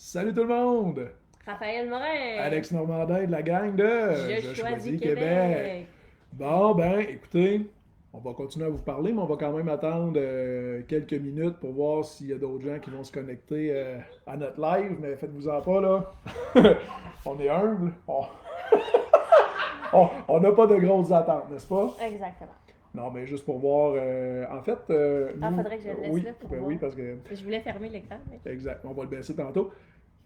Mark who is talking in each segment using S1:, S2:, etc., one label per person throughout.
S1: Salut tout le monde!
S2: Raphaël Morin!
S1: Alex Normandin de la gang de
S2: Je choisis Québec!
S1: Bon, ben, écoutez, on va continuer à vous parler, mais on va quand même attendre quelques minutes pour voir s'il y a d'autres gens qui vont se connecter à notre live, mais faites-vous-en pas, là. On est humble. On n'a pas de grosses attentes, n'est-ce pas?
S2: Exactement.
S1: Non, mais juste pour voir. En fait, nous.
S2: Faudrait que je le laisse
S1: Oui,
S2: là pour
S1: ben
S2: voir.
S1: oui, parce que.
S2: Je voulais fermer l'écran, mais...
S1: Exact. On va le baisser tantôt.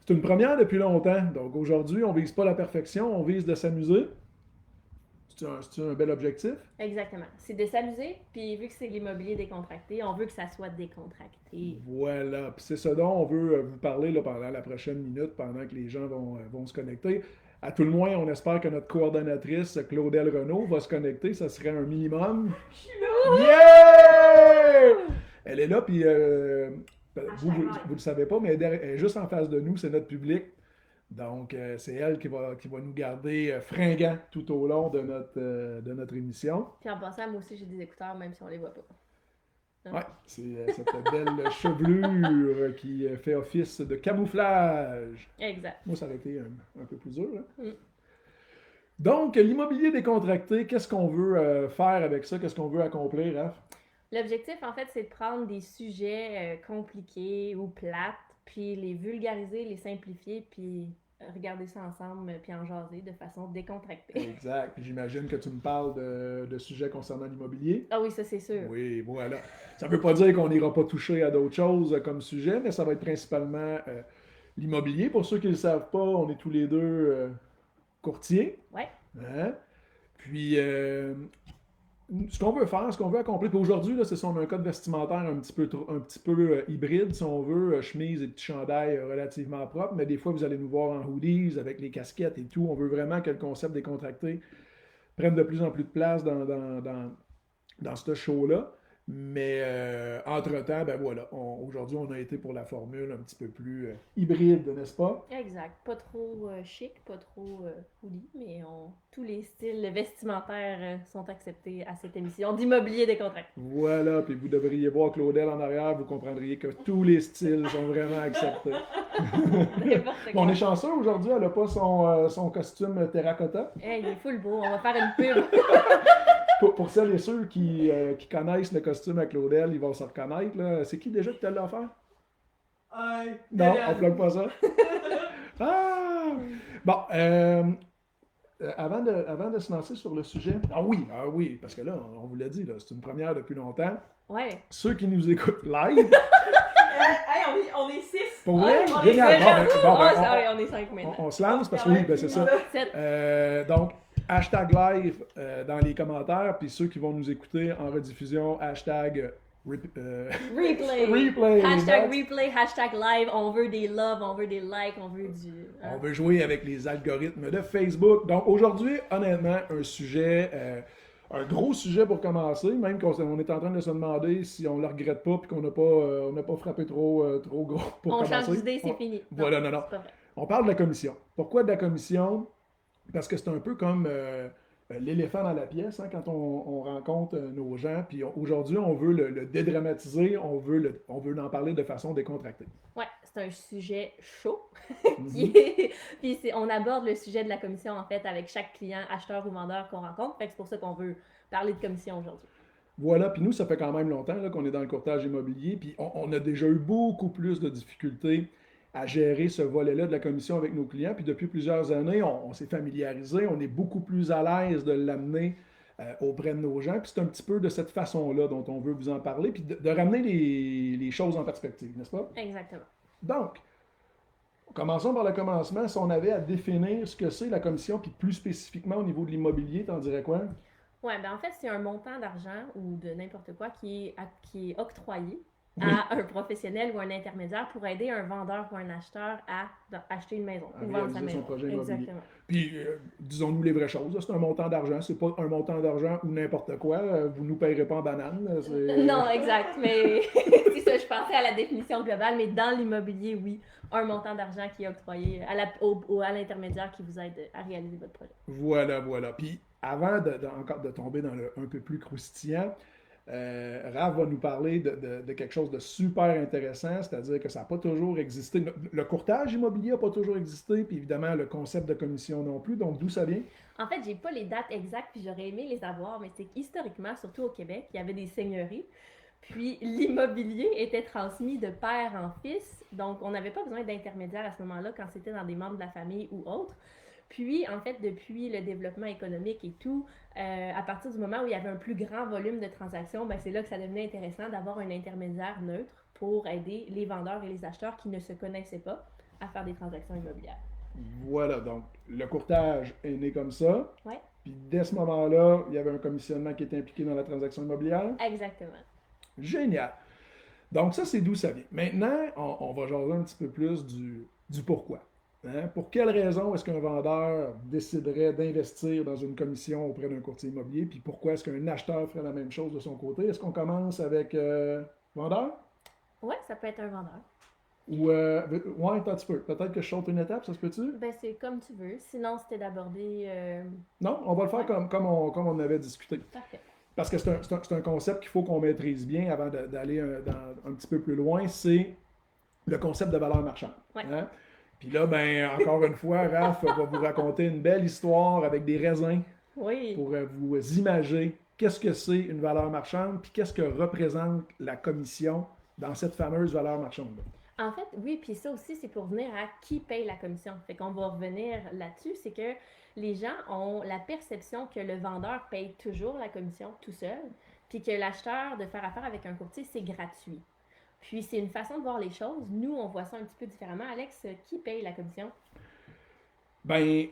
S1: C'est une première depuis longtemps. Donc aujourd'hui, on vise pas la perfection, on vise de s'amuser. C'est un bel objectif?
S2: Exactement. C'est de s'amuser, puis vu que c'est l'immobilier décontracté, on veut que ça soit décontracté.
S1: Voilà. Puis c'est ce dont on veut vous parler là, pendant la prochaine minute, pendant que les gens vont se connecter. À tout le moins, on espère que notre coordonnatrice, Claudel Renault, va se connecter. Ça serait un minimum. Yeah! Elle est là, puis vous le savez pas, mais elle est juste en face de nous, c'est notre public. Donc, c'est elle qui va nous garder fringants tout au long de notre émission.
S2: Puis en passant, moi aussi j'ai des écouteurs, même si on les voit pas. Hein?
S1: Ouais, c'est cette belle chevelure qui fait office de camouflage.
S2: Exact.
S1: Moi, ça aurait été un peu plus dur. Hein?
S2: Mm.
S1: Donc, l'immobilier décontracté, qu'est-ce qu'on veut faire avec ça? Qu'est-ce qu'on veut accomplir, Raph?
S2: L'objectif, en fait, c'est de prendre des sujets compliqués ou plates, puis les vulgariser, les simplifier, puis regarder ça ensemble, puis en jaser de façon décontractée.
S1: Exact. Puis j'imagine que tu me parles de sujets concernant l'immobilier.
S2: Ah oui, ça c'est sûr.
S1: Oui, voilà. Ça ne veut pas dire qu'on n'ira pas toucher à d'autres choses comme sujet, mais ça va être principalement l'immobilier. Pour ceux qui ne le savent pas, on est tous les deux courtiers.
S2: Ouais.
S1: Hein? Puis, ce qu'on veut faire, ce qu'on veut accomplir, puis aujourd'hui, là, c'est ça, on a un code vestimentaire un petit peu hybride, si on veut, chemise et petit chandail relativement propre, mais des fois, vous allez nous voir en hoodies, avec les casquettes et tout. On veut vraiment que le concept décontracté prenne de plus en plus de place dans ce show-là. Mais entre-temps, ben voilà, aujourd'hui, on a été pour la formule un petit peu plus hybride, n'est-ce pas?
S2: Exact. Pas trop chic, pas trop hoodie, mais tous les styles vestimentaires sont acceptés à cette émission d'immobilier décontracté.
S1: Voilà, puis vous devriez voir Claudel en arrière, vous comprendriez que tous les styles sont vraiment acceptés. Bon, on est chanceux aujourd'hui, elle n'a pas son costume terracotta.
S2: Hey, il est full beau, on va faire une pub.
S1: Pour celles et ceux qui connaissent le costume à Claudel, ils vont se reconnaître. Là. C'est qui déjà qui te l'a offert? Non, on ne plug pas ça. Ah! Bon, avant de se lancer sur le sujet, ah oui, parce que là, on vous l'a dit, là, c'est une première depuis longtemps.
S2: Ouais.
S1: Ceux qui nous écoutent live.
S3: Hey, on est 6.
S1: Pour vrai?
S2: On
S1: Génial.
S2: on est 5 maintenant.
S1: On se lance parce que oui, ben, c'est ça. Donc, hashtag live dans les commentaires, puis ceux qui vont nous écouter en rediffusion, hashtag
S2: replay. Hashtag replay, hashtag live. On veut des loves, on veut des likes, on veut du.
S1: On veut jouer avec les algorithmes de Facebook. Donc aujourd'hui, honnêtement, un gros sujet pour commencer, même qu'on est en train de se demander si on ne le regrette pas et qu'on n'a pas frappé trop gros pour
S2: on
S1: commencer.
S2: change d'idée, c'est fini.
S1: Voilà, non. On parle de la commission. Pourquoi de la commission? Parce que c'est un peu comme l'éléphant dans la pièce, hein, quand on rencontre nos gens. Puis aujourd'hui, on veut le dédramatiser, on veut en parler de façon décontractée.
S2: Ouais, c'est un sujet chaud.
S1: Mhm.
S2: Puis on aborde le sujet de la commission en fait avec chaque client, acheteur ou vendeur qu'on rencontre. Fait que c'est pour ça qu'on veut parler de commission aujourd'hui.
S1: Voilà, puis nous, ça fait quand même longtemps là, qu'on est dans le courtage immobilier, puis on a déjà eu beaucoup plus de difficultés à gérer ce volet-là de la commission avec nos clients. Puis depuis plusieurs années, on s'est familiarisé, on est beaucoup plus à l'aise de l'amener auprès de nos gens. Puis c'est un petit peu de cette façon-là dont on veut vous en parler, puis de ramener les choses en perspective, n'est-ce pas?
S2: Exactement.
S1: Donc, commençons par le commencement. Si on avait à définir ce que c'est la commission, puis plus spécifiquement au niveau de l'immobilier, t'en dirais quoi?
S2: Ouais, ben en fait, c'est un montant d'argent ou de n'importe quoi qui est octroyé
S1: Oui.
S2: à un professionnel ou un intermédiaire pour aider un vendeur ou un acheteur à acheter une maison
S1: À
S2: ou vendre
S1: réaliser
S2: sa
S1: son
S2: maison.
S1: projet immobilier.
S2: Exactement.
S1: Puis, disons-nous les vraies choses. là, C'est un montant d'argent. C'est pas un montant d'argent ou n'importe quoi. Vous nous payerez pas en banane.
S2: Non, exact. Mais c'est ça, je pensais à la définition globale, mais dans l'immobilier, oui, un montant d'argent qui est octroyé à l'intermédiaire qui vous aide à réaliser votre projet.
S1: Voilà. Puis, avant encore de tomber dans le un peu plus croustillant, Raph va nous parler de quelque chose de super intéressant, c'est-à-dire que ça n'a pas toujours existé. Le courtage immobilier n'a pas toujours existé, puis évidemment, le concept de commission non plus. Donc, d'où ça vient?
S2: En fait, j'ai pas les dates exactes, puis j'aurais aimé les avoir, mais c'est qu'historiquement, surtout au Québec, il y avait des seigneuries. Puis l'immobilier était transmis de père en fils, donc on n'avait pas besoin d'intermédiaire à ce moment-là quand c'était dans des membres de la famille ou autres. Puis, en fait, depuis le développement économique et tout, à partir du moment où il y avait un plus grand volume de transactions, ben, c'est là que ça devenait intéressant d'avoir un intermédiaire neutre pour aider les vendeurs et les acheteurs qui ne se connaissaient pas à faire des transactions immobilières.
S1: Voilà, donc le courtage est né comme ça.
S2: Ouais,
S1: Puis dès ce moment-là, il y avait un commissionnement qui était impliqué dans la transaction immobilière.
S2: exactement.
S1: Génial. Donc ça, c'est d'où ça vient. Maintenant, on va jaser un petit peu plus du pourquoi. Hein? Pour quelle raison est-ce qu'un vendeur déciderait d'investir dans une commission auprès d'un courtier immobilier? Puis pourquoi est-ce qu'un acheteur ferait la même chose de son côté? Est-ce qu'on commence avec vendeur?
S2: Ouais, ça peut être un vendeur.
S1: Ou, ouais, attends un petit peu. Peut-être que je saute une étape, ça se peut-tu?
S2: Ben, c'est comme tu veux. Sinon, c'était d'aborder.
S1: Non, on va le faire
S2: Ouais.
S1: comme on avait discuté.
S2: Parfait.
S1: Parce que c'est un concept qu'il faut qu'on maîtrise bien avant d'aller un petit peu plus loin, c'est le concept de valeur marchande.
S2: Ouais.
S1: Hein? Puis là, ben, encore une fois, Raph va vous raconter une belle histoire avec des raisins
S2: Oui.
S1: pour vous imager qu'est-ce que c'est une valeur marchande, puis qu'est-ce que représente la commission dans cette fameuse valeur marchande-là.
S2: En fait, oui, puis ça aussi, c'est pour venir à qui paye la commission. Fait qu'on va revenir là-dessus, c'est que les gens ont la perception que le vendeur paye toujours la commission tout seul, puis que l'acheteur de faire affaire avec un courtier, c'est gratuit. Puis c'est une façon de voir les choses. Nous, on voit ça un petit peu différemment. Alex, qui paye la commission?
S1: Ben,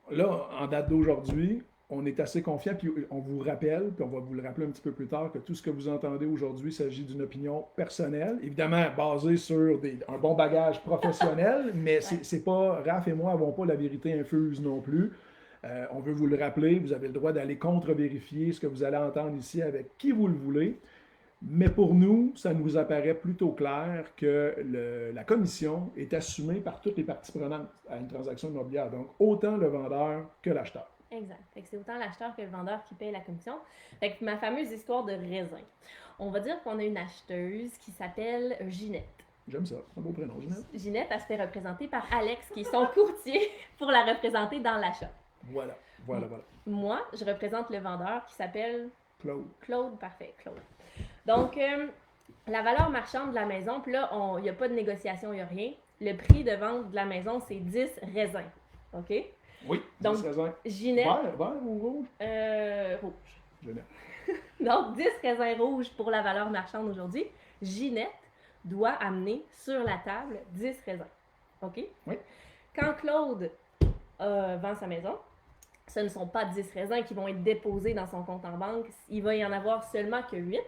S1: là, en date d'aujourd'hui, on est assez confiant, puis on vous rappelle, puis on va vous le rappeler un petit peu plus tard, que tout ce que vous entendez aujourd'hui s'agit d'une opinion personnelle, évidemment basée sur un bon bagage professionnel, mais c'est pas, Raph et moi n'avons pas la vérité infuse non plus. On veut vous le rappeler, vous avez le droit d'aller contre-vérifier ce que vous allez entendre ici avec qui vous le voulez. Mais pour nous, ça nous apparaît plutôt clair que la commission est assumée par toutes les parties prenantes à une transaction immobilière, donc autant le vendeur que l'acheteur.
S2: Exact. Fait que c'est autant l'acheteur que le vendeur qui paye la commission. Fait que ma fameuse histoire de raisin. On va dire qu'on a une acheteuse qui s'appelle Ginette.
S1: J'aime ça, un beau prénom, Ginette.
S2: Ginette, elle se fait représenter par Alex, qui est son courtier, pour la représenter dans l'achat.
S1: Voilà.
S2: Moi, je représente le vendeur qui s'appelle
S1: Claude.
S2: Claude. Parfait, Claude. Donc, la valeur marchande de la maison, puis là, il n'y a pas de négociation, il n'y a rien. Le prix de vente de la maison, c'est 10 raisins. OK?
S1: Oui,
S2: Donc,
S1: 10 raisins.
S2: Ginette.
S1: Vert ou rouge?
S2: Rouge.
S1: Ginette.
S2: Donc, 10 raisins rouges pour la valeur marchande aujourd'hui. Ginette doit amener sur la table 10 raisins. OK?
S1: Oui.
S2: Quand Claude vend sa maison, ce ne sont pas 10 raisins qui vont être déposés dans son compte en banque. Il va y en avoir seulement que 8.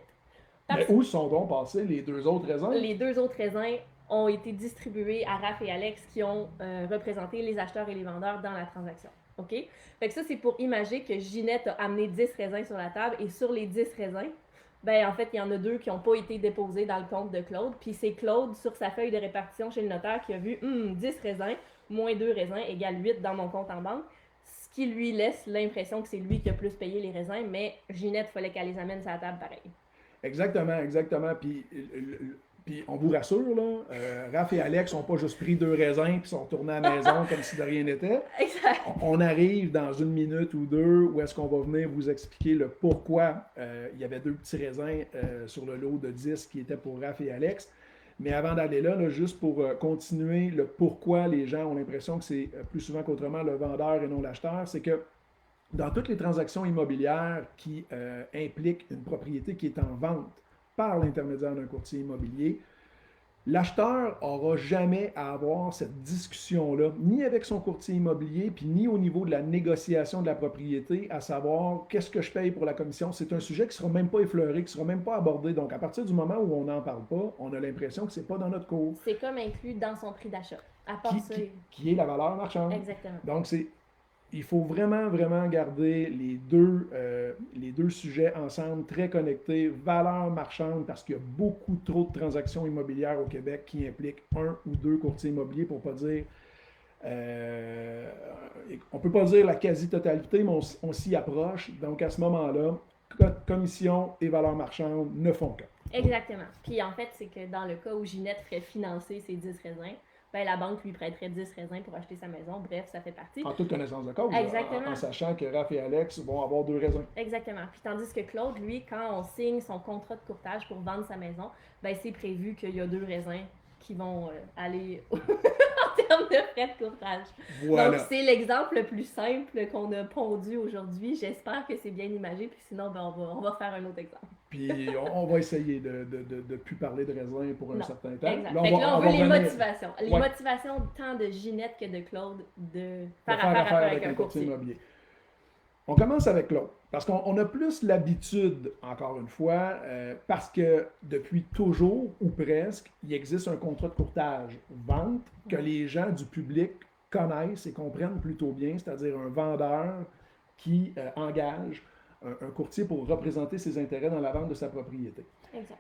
S1: Mais où sont donc passés les deux autres raisins?
S2: Les deux autres raisins ont été distribués à Raph et Alex qui ont représenté les acheteurs et les vendeurs dans la transaction. OK? Fait que ça, c'est pour imaginer que Ginette a amené 10 raisins sur la table et sur les 10 raisins, ben en fait, il y en a 2 qui n'ont pas été déposés dans le compte de Claude. Puis c'est Claude, sur sa feuille de répartition chez le notaire, qui a vu 10 raisins, moins 2 raisins égale 8 dans mon compte en banque. Ce qui lui laisse l'impression que c'est lui qui a plus payé les raisins, mais Ginette, il fallait qu'elle les amène sur la table pareil.
S1: Exactement. Puis on vous rassure, là, Raph et Alex n'ont pas juste pris 2 raisins puis sont retournés à la maison comme si de rien n'était.
S2: Exact.
S1: On arrive dans 1 minute ou 2 où est-ce qu'on va venir vous expliquer le pourquoi il y avait 2 petits raisins sur le lot de 10 qui étaient pour Raph et Alex. Mais avant d'aller là, juste pour continuer le pourquoi les gens ont l'impression que c'est plus souvent qu'autrement le vendeur et non l'acheteur, c'est que dans toutes les transactions immobilières qui impliquent une propriété qui est en vente par l'intermédiaire d'un courtier immobilier, l'acheteur n'aura jamais à avoir cette discussion-là, ni avec son courtier immobilier, puis ni au niveau de la négociation de la propriété, à savoir qu'est-ce que je paye pour la commission. C'est un sujet qui ne sera même pas effleuré, qui ne sera même pas abordé. Donc, à partir du moment où on n'en parle pas, on a l'impression que ce n'est pas dans notre cours.
S2: C'est comme inclus dans son prix d'achat. À part ça.
S1: Qui est la valeur marchande.
S2: Exactement.
S1: Donc, il faut vraiment garder les deux sujets ensemble, très connectés, valeur marchande, parce qu'il y a beaucoup trop de transactions immobilières au Québec qui impliquent 1 ou 2 courtiers immobiliers, pour ne pas dire, on ne peut pas dire la quasi-totalité, mais on s'y approche. Donc, à ce moment-là, commission et valeur marchande ne font qu'un.
S2: Exactement. Puis en fait, c'est que dans le cas où Ginette ferait financer ses 10 raisins, ben la banque lui prêterait 10 raisins pour acheter sa maison. Bref, ça fait partie.
S1: En toute connaissance de cause.
S2: Exactement.
S1: En sachant que Raph et Alex vont avoir 2 raisins.
S2: Exactement. Puis tandis que Claude, lui, quand on signe son contrat de courtage pour vendre sa maison, ben c'est prévu qu'il y a 2 raisins qui vont aller en termes de frais de courtage.
S1: Voilà.
S2: Donc, c'est l'exemple le plus simple qu'on a pondu aujourd'hui. J'espère que c'est bien imagé, puis sinon, ben, on va faire un autre exemple.
S1: Puis on va essayer de ne plus parler de raisin pour un
S2: Non.
S1: certain temps.
S2: Exact.
S1: Là,
S2: Fait que là, on veut les
S1: revenir-
S2: motivations. Les
S1: Ouais.
S2: motivations tant de Ginette que de Claude de
S1: de
S2: faire
S1: faire
S2: affaire
S1: affaire
S2: avec un courtier.
S1: immobilier. On commence avec Claude, parce qu'on a plus l'habitude, encore une fois, parce que depuis toujours, ou presque, il existe un contrat de courtage-vente que les gens du public connaissent et comprennent plutôt bien, c'est-à-dire un vendeur qui engage un courtier pour représenter ses intérêts dans la vente de sa propriété.
S2: Exact.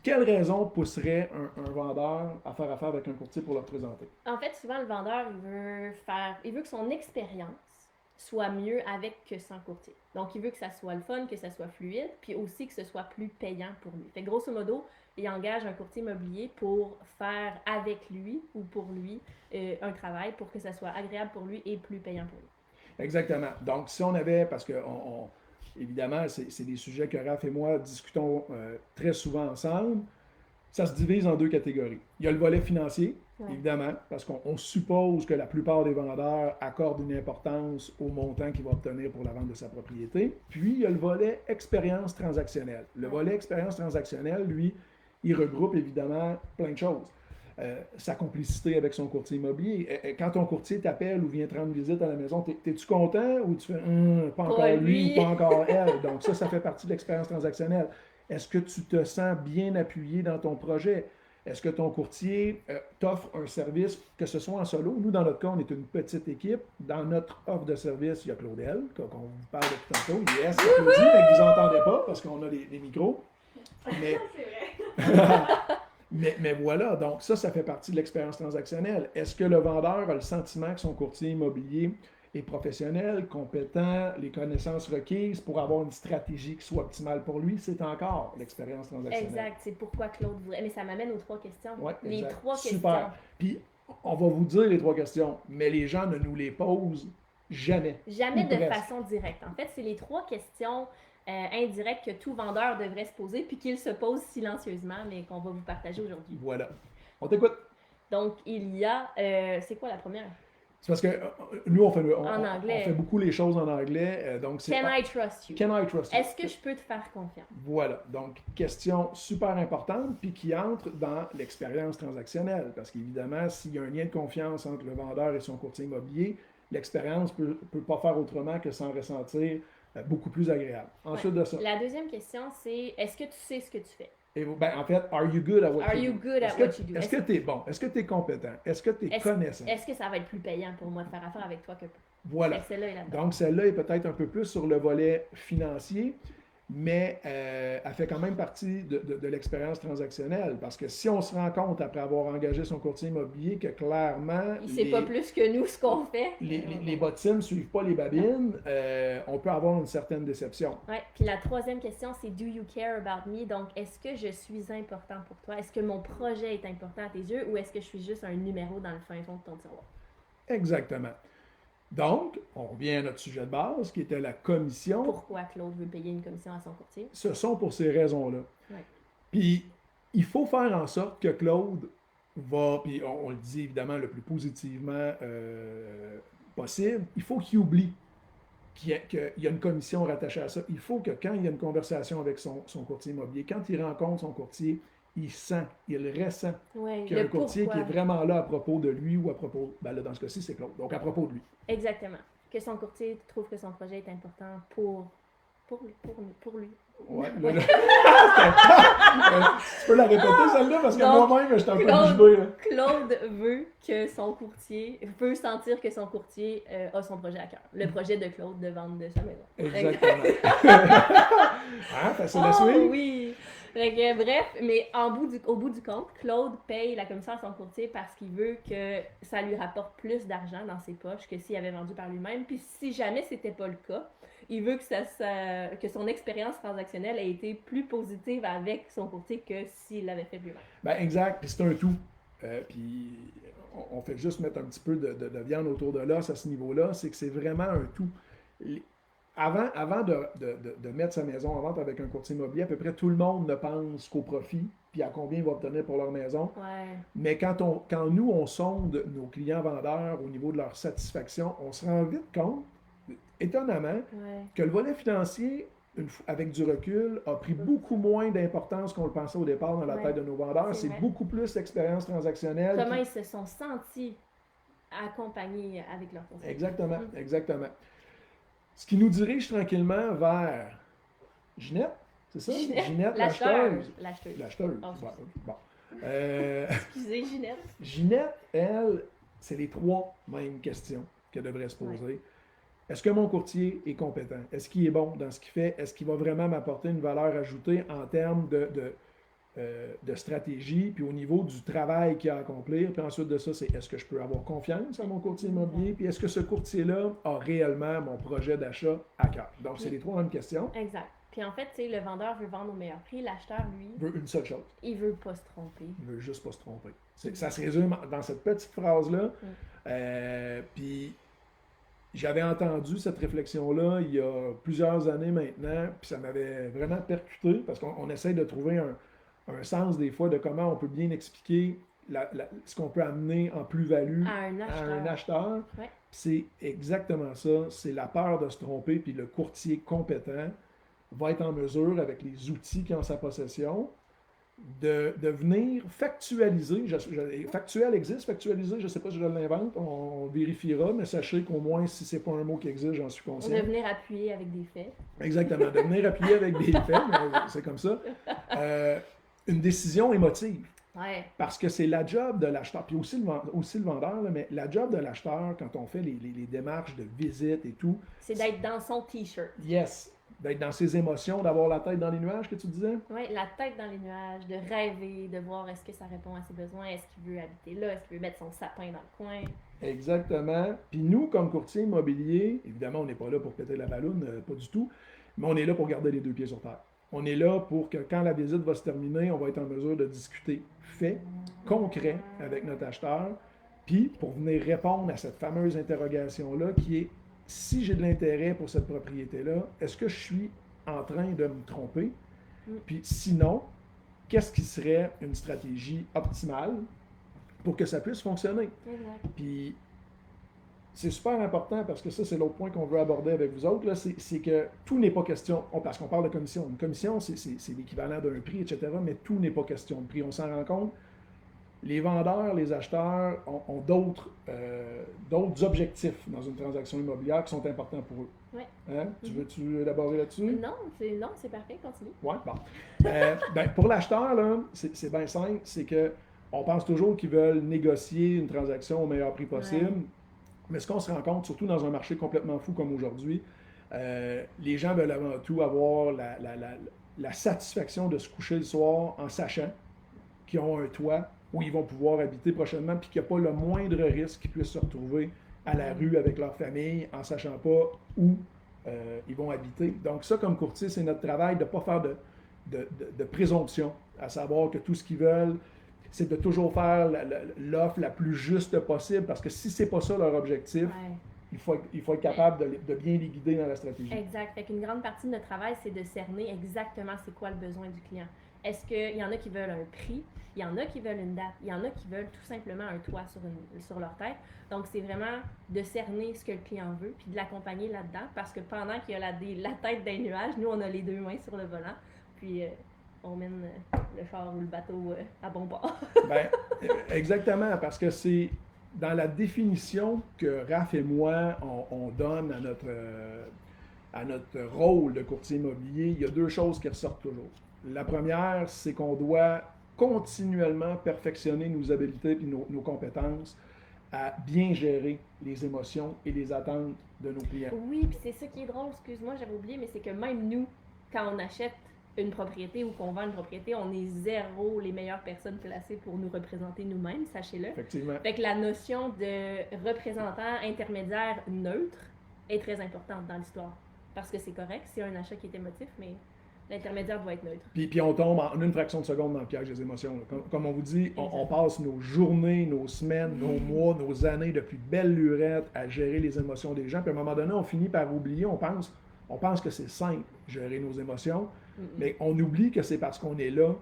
S1: Quelle raison pousserait un vendeur à faire affaire avec un courtier pour le représenter?
S2: En fait, souvent, le vendeur, il veut que son expérience soit mieux avec que sans courtier. Donc, il veut que ça soit le fun, que ça soit fluide, puis aussi que ce soit plus payant pour lui. Fait que, grosso modo, il engage un courtier immobilier pour faire avec lui ou pour lui un travail pour que ça soit agréable pour lui et plus payant pour lui.
S1: Exactement. Donc, si on avait, parce que évidemment, c'est des sujets que Raph et moi discutons très souvent ensemble, ça se divise en 2 catégories. Il y a le volet financier,
S2: Ouais.
S1: évidemment, parce qu'on suppose que la plupart des vendeurs accordent une importance au montant qu'il va obtenir pour la vente de sa propriété. Puis, il y a le volet expérience transactionnelle. Le volet expérience transactionnelle, lui, il regroupe évidemment plein de choses. Sa complicité avec son courtier immobilier. Quand ton courtier t'appelle ou vient te rendre visite à la maison, t'es-tu content ou tu fais pas encore lui ou pas encore elle? Donc ça fait partie de l'expérience transactionnelle. Est-ce que tu te sens bien appuyé dans ton projet? Est-ce que ton courtier t'offre un service, que ce soit en solo? Nous, dans notre cas, on est une petite équipe. Dans notre offre de service, il y a Claudel, qu'on vous parle depuis tantôt. Yes, Claudie, mais que vous n'entendez pas parce qu'on a des micros. Mais,
S3: C'est vrai.
S1: mais voilà, donc ça fait partie de l'expérience transactionnelle. Est-ce que le vendeur a le sentiment que son courtier immobilier est professionnel, compétent, les connaissances requises pour avoir une stratégie qui soit optimale pour lui? C'est encore l'expérience transactionnelle.
S2: Exact. C'est pourquoi Claude voudrait. Mais ça m'amène aux 3 questions.
S1: Ouais,
S2: Les
S1: exact.
S2: 3
S1: Super.
S2: questions.
S1: Puis, on va vous dire les 3 questions, mais les gens ne nous les posent jamais.
S2: Jamais
S1: Ou
S2: de
S1: presque.
S2: façon directe. En fait, c'est les 3 questions indirectes que tout vendeur devrait se poser puis qu'il se pose silencieusement, mais qu'on va vous partager aujourd'hui.
S1: Voilà. On t'écoute.
S2: Donc, il y a... c'est quoi la première?
S1: C'est parce que nous, on
S2: anglais.
S1: fait beaucoup les choses en anglais. Donc c'est
S2: Can I trust you?
S1: Can I trust you?
S2: Est-ce que je peux te faire confiance?
S1: Voilà. Donc, question super importante, puis qui entre dans l'expérience transactionnelle. Parce qu'évidemment, s'il y a un lien de confiance entre le vendeur et son courtier immobilier, l'expérience ne peut pas faire autrement que s'en ressentir beaucoup plus agréable. Ensuite de ça.
S2: La deuxième question, c'est est-ce que tu sais ce que tu fais?
S1: Et, en fait, are you good at what
S2: Are
S1: you
S2: you
S1: do?
S2: good at what you do?
S1: Est-ce que tu es bon? Est-ce que tu es compétent? Est-ce que tu es connaissant?
S2: Est-ce que ça va être plus payant pour moi de faire affaire avec toi que
S1: Voilà.
S2: Fait que celle-là est là-dedans.
S1: Donc, celle-là est peut-être un peu plus sur le volet financier, mais elle fait quand même partie de l'expérience transactionnelle. Parce que si on se rend compte, après avoir engagé son courtier immobilier, que clairement,
S2: Il sait pas plus que nous ce qu'on fait.
S1: les bottines ne suivent pas les babines, on peut avoir une certaine déception.
S2: Ouais. Puis la troisième question, c'est Do you care about me? Donc, est-ce que je suis important pour toi? Est-ce que mon projet est important à tes yeux ou est-ce que je suis juste un numéro dans le fin fond de ton tiroir?
S1: Exactement. Donc, on revient à notre sujet de base, qui était la commission.
S2: Pourquoi Claude veut payer une commission à son courtier?
S1: Ce sont pour ces raisons-là.
S2: Ouais.
S1: Puis, il faut faire en sorte que Claude va, puis on le dit évidemment le plus positivement possible, il faut qu'il oublie qu'il y a une commission rattachée à ça. Il faut que quand il y a une conversation avec son courtier immobilier, quand il rencontre son courtier, il sent, il ressent
S2: Ouais,
S1: qu'il y a
S2: le
S1: un courtier
S2: pourquoi.
S1: qui est vraiment là à propos de lui ou à propos, ben là, dans ce cas-ci, c'est Claude. Donc, à propos de lui.
S2: Exactement. Que son courtier trouve que son projet est important pour lui.
S1: Ouais, là, tu peux la répéter celle-là parce que
S2: Donc,
S1: moi-même, je suis un peu
S2: Claude-
S1: bouche bée.
S2: Claude veut que son courtier, veut sentir que son courtier a son projet à cœur. Le projet de Claude de vendre de sa maison.
S1: Exactement. Hein, facile à
S2: Oh
S1: suivre?
S2: oui! Fait que, bref, mais au bout du compte, Claude paye la commission à son courtier parce qu'il veut que ça lui rapporte plus d'argent dans ses poches que s'il avait vendu par lui-même. Puis si jamais c'était pas le cas, il veut que son expérience transactionnelle ait été plus positive avec son courtier que s'il l'avait fait lui-même.
S1: Ben, exact, puis c'est un tout. Puis on fait juste mettre un petit peu de viande autour de l'os à ce niveau-là, c'est que c'est vraiment un tout. Avant de mettre sa maison en vente avec un courtier immobilier, à peu près tout le monde ne pense qu'au profit, puis à combien ils vont obtenir pour leur maison.
S2: Ouais.
S1: Mais quand nous, on sonde nos clients vendeurs au niveau de leur satisfaction, on se rend vite compte, étonnamment,
S2: Ouais.
S1: que le volet financier, avec du recul, a pris beaucoup moins d'importance qu'on le pensait au départ dans la
S2: Ouais,
S1: tête de nos vendeurs.
S2: c'est
S1: C'est
S2: vrai.
S1: beaucoup plus l'expérience transactionnelle.
S2: Comment ils se sont sentis accompagnés avec leur courtier.
S1: Exactement, exactement. Ce qui nous dirige tranquillement vers Ginette, c'est ça?
S2: Ginette,
S1: l'acheteuse.
S2: L'acheteuse.
S1: L'acheteuse.
S2: Oh,
S1: Ouais, bon. Euh,
S2: Excusez, Ginette.
S1: Ginette, elle, c'est les trois mêmes questions qu'elle devrait se poser. Est-ce que mon courtier est compétent? Est-ce qu'il est bon dans ce qu'il fait? Est-ce qu'il va vraiment m'apporter une valeur ajoutée en termes de stratégie, puis au niveau du travail qu'il a à accomplir? Puis ensuite de ça, c'est est-ce que je peux avoir confiance à mon courtier immobilier? Puis est-ce que ce courtier-là a réellement mon projet d'achat à cœur? Donc, c'est les trois mêmes questions.
S2: Exact. Puis en fait, tu sais, le vendeur veut vendre au meilleur prix. L'acheteur, lui,
S1: Il veut une seule chose.
S2: il veut pas se tromper.
S1: Il veut juste pas se tromper. Ça se résume dans cette petite phrase-là.
S2: Mm.
S1: Puis j'avais entendu cette réflexion-là il y a plusieurs années maintenant, puis ça m'avait vraiment percuté, parce qu'on essaie de trouver un sens des fois de comment on peut bien expliquer ce qu'on peut amener en plus-value
S2: À un
S1: acheteur.
S2: Ouais.
S1: C'est exactement ça. C'est la peur de se tromper, puis le courtier compétent va être en mesure, avec les outils qu'il a en sa possession, de venir factualiser. Factuel existe, factualiser, je ne sais pas si je l'invente, on vérifiera, mais sachez qu'au moins, si ce n'est pas un mot qui existe, j'en suis conscient.
S2: De venir appuyer avec des faits.
S1: Exactement, de venir appuyer avec des faits, mais c'est comme ça. Une décision émotive.
S2: Ouais.
S1: Parce que c'est la job de l'acheteur, puis aussi le vendeur, là, mais la job de l'acheteur, quand on fait les démarches de visite et tout,
S2: C'est d'être dans son T-shirt.
S1: yes, d'être dans ses émotions, d'avoir la tête dans les nuages, que tu disais?
S2: Oui, la tête dans les nuages, de rêver, de voir est-ce que ça répond à ses besoins, est-ce qu'il veut habiter là, est-ce qu'il veut mettre son sapin dans le coin.
S1: Exactement. Puis nous, comme courtier immobilier, évidemment, on n'est pas là pour péter la balloune, pas du tout, mais on est là pour garder les deux pieds sur terre. On est là pour que quand la visite va se terminer, on va être en mesure de discuter faits, concrets avec notre acheteur, puis pour venir répondre à cette fameuse interrogation-là qui est si j'ai de l'intérêt pour cette propriété-là, est-ce que je suis en train de me tromper? Puis sinon, qu'est-ce qui serait une stratégie optimale pour que ça puisse fonctionner?
S2: Exact.
S1: Puis c'est super important parce que ça, c'est l'autre point qu'on veut aborder avec vous autres, là, c'est que tout n'est pas question, parce qu'on parle de commission. Une commission, c'est l'équivalent d'un prix, etc., mais tout n'est pas question de prix. On s'en rend compte. Les vendeurs, les acheteurs ont d'autres objectifs dans une transaction immobilière qui sont importants pour eux.
S2: Ouais.
S1: Hein? Tu veux-tu élaborer là-dessus?
S2: Non, c'est parfait, continue.
S1: Oui, bon. Pour l'acheteur, là, c'est bien simple, c'est que on pense toujours qu'ils veulent négocier une transaction au meilleur prix possible.
S2: Ouais.
S1: Mais ce qu'on se rend compte, surtout dans un marché complètement fou comme aujourd'hui, les gens veulent avant tout avoir la satisfaction de se coucher le soir en sachant qu'ils ont un toit où ils vont pouvoir habiter prochainement, puis qu'il n'y a pas le moindre risque qu'ils puissent se retrouver à la rue avec leur famille en ne sachant pas où ils vont habiter. Donc ça, comme courtier, c'est notre travail de ne pas faire de présomption, à savoir que tout ce qu'ils veulent, c'est de toujours faire l'offre la plus juste possible, parce que si c'est pas ça leur objectif,
S2: Ouais.
S1: il faut être capable de bien les guider dans la stratégie.
S2: Exact. Fait qu'une grande partie de notre travail, c'est de cerner exactement c'est quoi le besoin du client. Est-ce qu'il y en a qui veulent un prix, il y en a qui veulent une date, il y en a qui veulent tout simplement un toit sur leur tête. Donc, c'est vraiment de cerner ce que le client veut, puis de l'accompagner là-dedans, parce que pendant qu'il y a la tête d'un nuage, nous, on a les deux mains sur le volant, puis on mène le char ou le bateau à bon port.
S1: Ben, exactement, parce que c'est dans la définition que Raph et moi, on donne à notre rôle de courtier immobilier, il y a deux choses qui ressortent toujours. La première, c'est qu'on doit continuellement perfectionner nos habiletés et nos compétences à bien gérer les émotions et les attentes de nos clients.
S2: Oui, puis c'est ça qui est drôle, excuse-moi, j'avais oublié, mais c'est que même nous, quand on achète une propriété ou qu'on vend une propriété, on est zéro les meilleures personnes placées pour nous représenter nous-mêmes, sachez-le.
S1: Effectivement.
S2: Fait que la notion de représentant intermédiaire neutre est très importante dans l'histoire. parce que c'est correct, c'est un achat qui est émotif, mais l'intermédiaire doit être neutre.
S1: Puis on tombe en une fraction de seconde dans le piège des émotions. Là. Comme on vous dit, on passe nos journées, nos semaines, nos mois, nos années de plus belle lurette à gérer les émotions des gens. Puis à un moment donné, on finit par oublier, on pense que c'est simple, gérer nos émotions, mais on oublie que c'est parce qu'on est là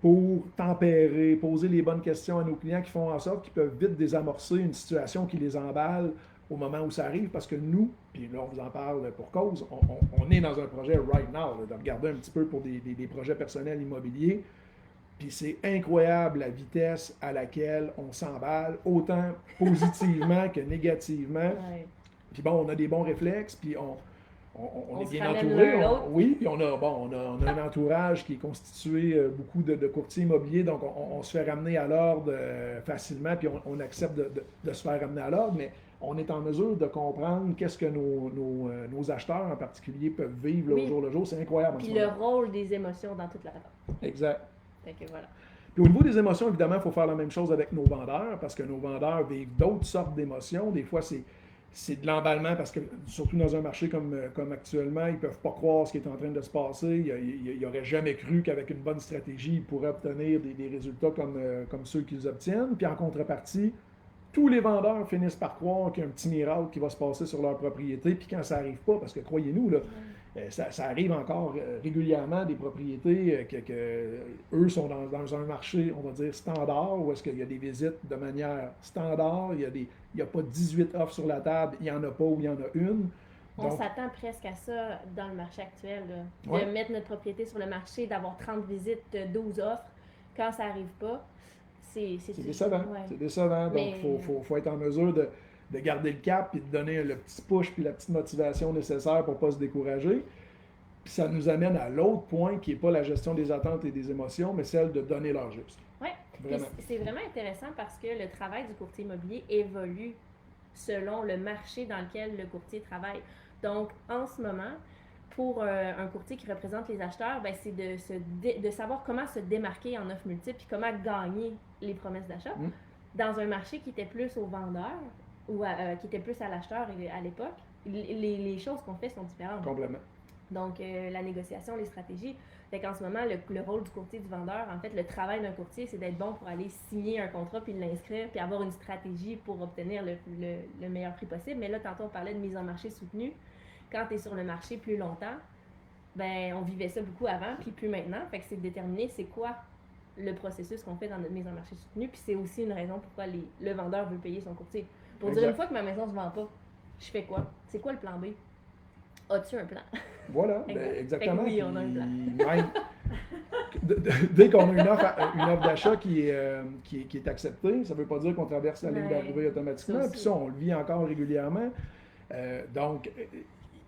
S1: pour tempérer, poser les bonnes questions à nos clients qui font en sorte qu'ils peuvent vite désamorcer une situation qui les emballe au moment où ça arrive, parce que nous, puis là on vous en parle pour cause, on est dans un projet right now, là, de regarder un petit peu pour des projets personnels immobiliers, puis c'est incroyable la vitesse à laquelle on s'emballe, autant positivement que négativement.
S2: Ouais.
S1: Puis bon, on a des bons réflexes, puis on est
S2: se
S1: bien
S2: ramène
S1: entouré.
S2: l'un l'autre.
S1: Oui, puis on a un entourage qui est constitué beaucoup de courtiers immobiliers, donc on se fait ramener à l'ordre facilement, puis on accepte de se faire ramener à l'ordre, mais on est en mesure de comprendre qu'est-ce que nos acheteurs en particulier peuvent vivre là,
S2: Oui.
S1: au jour le jour. C'est incroyable.
S2: Puis le rôle des émotions dans toute la patente.
S1: Exact.
S2: Fait que voilà.
S1: Puis au niveau des émotions, évidemment, il faut faire la même chose avec nos vendeurs, parce que nos vendeurs vivent d'autres sortes d'émotions. Des fois, c'est de l'emballement, parce que surtout dans un marché comme actuellement, ils ne peuvent pas croire ce qui est en train de se passer. Ils n'auraient jamais cru qu'avec une bonne stratégie, ils pourraient obtenir des résultats comme ceux qu'ils obtiennent. Puis en contrepartie, tous les vendeurs finissent par croire qu'il y a un petit miracle qui va se passer sur leur propriété, puis quand ça n'arrive pas, parce que croyez-nous, là, ça arrive encore régulièrement des propriétés que eux sont dans un marché, on va dire, standard, où est-ce qu'il y a des visites de manière standard, il n'y a pas 18 offres sur la table, il n'y en a pas ou il y en a une.
S2: On
S1: Donc,
S2: s'attend presque à ça dans le marché actuel, là.
S1: Ouais.
S2: De mettre notre propriété sur le marché, d'avoir 30 visites, 12 offres. Quand ça n'arrive pas, c'est
S1: décevant.
S2: Ouais.
S1: C'est décevant. Donc,
S2: Mais-
S1: il faut être en mesure de garder le cap et de donner le petit push puis la petite motivation nécessaire pour ne pas se décourager. Puis ça nous amène à l'autre point qui n'est pas la gestion des attentes et des émotions, mais celle de donner leur juste.
S2: Oui,
S1: Vraiment.
S2: c'est vraiment intéressant parce que le travail du courtier immobilier évolue selon le marché dans lequel le courtier travaille. Donc, en ce moment, pour un courtier qui représente les acheteurs, ben, c'est de savoir comment se démarquer en offres multiples et comment gagner les promesses d'achat. Dans un marché qui était plus aux vendeurs ou qui était plus à l'acheteur à l'époque, les choses qu'on fait sont différentes.
S1: Complètement.
S2: Donc, la négociation, les stratégies. Fait qu'en ce moment, le rôle du courtier, du vendeur, en fait, le travail d'un courtier, c'est d'être bon pour aller signer un contrat, puis l'inscrire, puis avoir une stratégie pour obtenir le meilleur prix possible. Mais là, tantôt, on parlait de mise en marché soutenue. Quand tu es sur le marché plus longtemps, ben on vivait ça beaucoup avant, puis plus maintenant. Fait que c'est de déterminer c'est quoi le processus qu'on fait dans notre mise en marché soutenue. Puis c'est aussi une raison pourquoi le vendeur veut payer son courtier. Pour dire, une fois que ma maison ne se vend pas, je fais quoi? C'est quoi le plan B? As-tu un plan?
S1: Voilà,
S2: Exact.
S1: exactement.
S2: Fait que oui, on a un plan.
S1: Puis même, dès qu'on a une offre d'achat qui est acceptée, ça ne veut pas dire qu'on traverse la ligne
S2: Ouais.
S1: d'arrivée automatiquement.
S2: Ça
S1: Puis
S2: aussi.
S1: ça, on le vit encore régulièrement. Donc,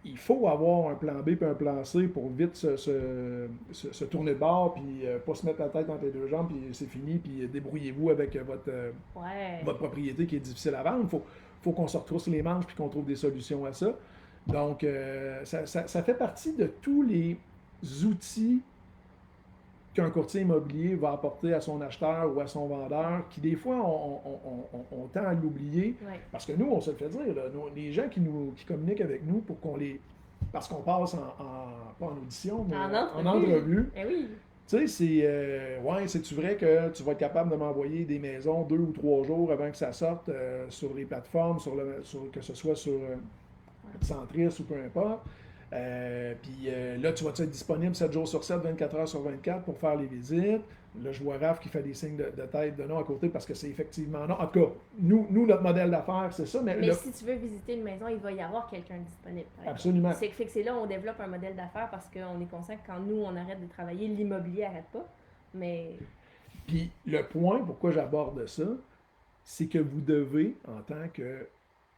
S1: il faut avoir un plan B et un plan C pour vite se tourner de bord, puis pas se mettre la tête entre les deux jambes, puis c'est fini, puis débrouillez-vous avec
S2: Ouais.
S1: votre propriété qui est difficile à vendre. Il faut qu'on se retrousse les manches puis qu'on trouve des solutions à ça. Donc, ça fait partie de tous les outils qu'un courtier immobilier va apporter à son acheteur ou à son vendeur, qui des fois, on tend à l'oublier.
S2: Ouais.
S1: Parce que nous, on se le fait dire, là, les gens qui communiquent avec nous pour qu'on les... Parce qu'on passe pas en audition, mais en entrevue.
S2: Eh oui.
S1: Tu sais, c'est-tu vrai que tu vas être capable de m'envoyer des maisons 2 ou 3 jours avant que ça sorte sur les plateformes, que ce soit sur Centris ou peu importe. Puis là, tu vas être disponible 7 jours sur 7, 24 heures sur 24 pour faire les visites. Là, je vois Raph qui fait des signes de tête de non à côté parce que c'est effectivement non. En tout cas, nous notre modèle d'affaires, c'est ça. Mais
S2: si tu veux visiter une maison, il va y avoir quelqu'un disponible.
S1: Absolument.
S2: Fait que c'est là où on développe un modèle d'affaires parce qu'on est conscient que quand nous, on arrête de travailler, l'immobilier n'arrête pas. Mais
S1: Puis le point pourquoi j'aborde ça, c'est que vous devez, en tant que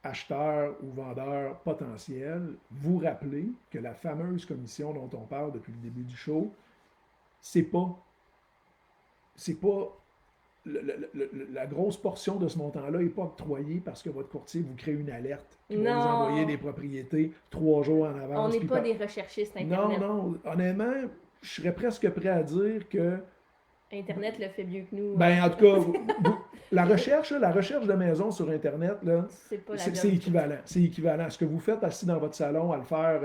S1: acheteur ou vendeur potentiel, vous rappeler que la fameuse commission dont on parle depuis le début du show, c'est pas la grosse portion de ce montant-là n'est pas octroyée parce que votre courtier vous crée une alerte qui va vous envoyer des propriétés 3 jours en avance.
S2: on n'est pas des recherchistes Internet.
S1: Non, honnêtement, je serais presque prêt à dire que
S2: Internet le fait mieux que nous.
S1: ben, en tout cas, La recherche de maison sur Internet, là,
S2: C'est pas la
S1: c'est
S2: job.
S1: équivalent. C'est équivalent. Ce que vous faites assis dans votre salon à le faire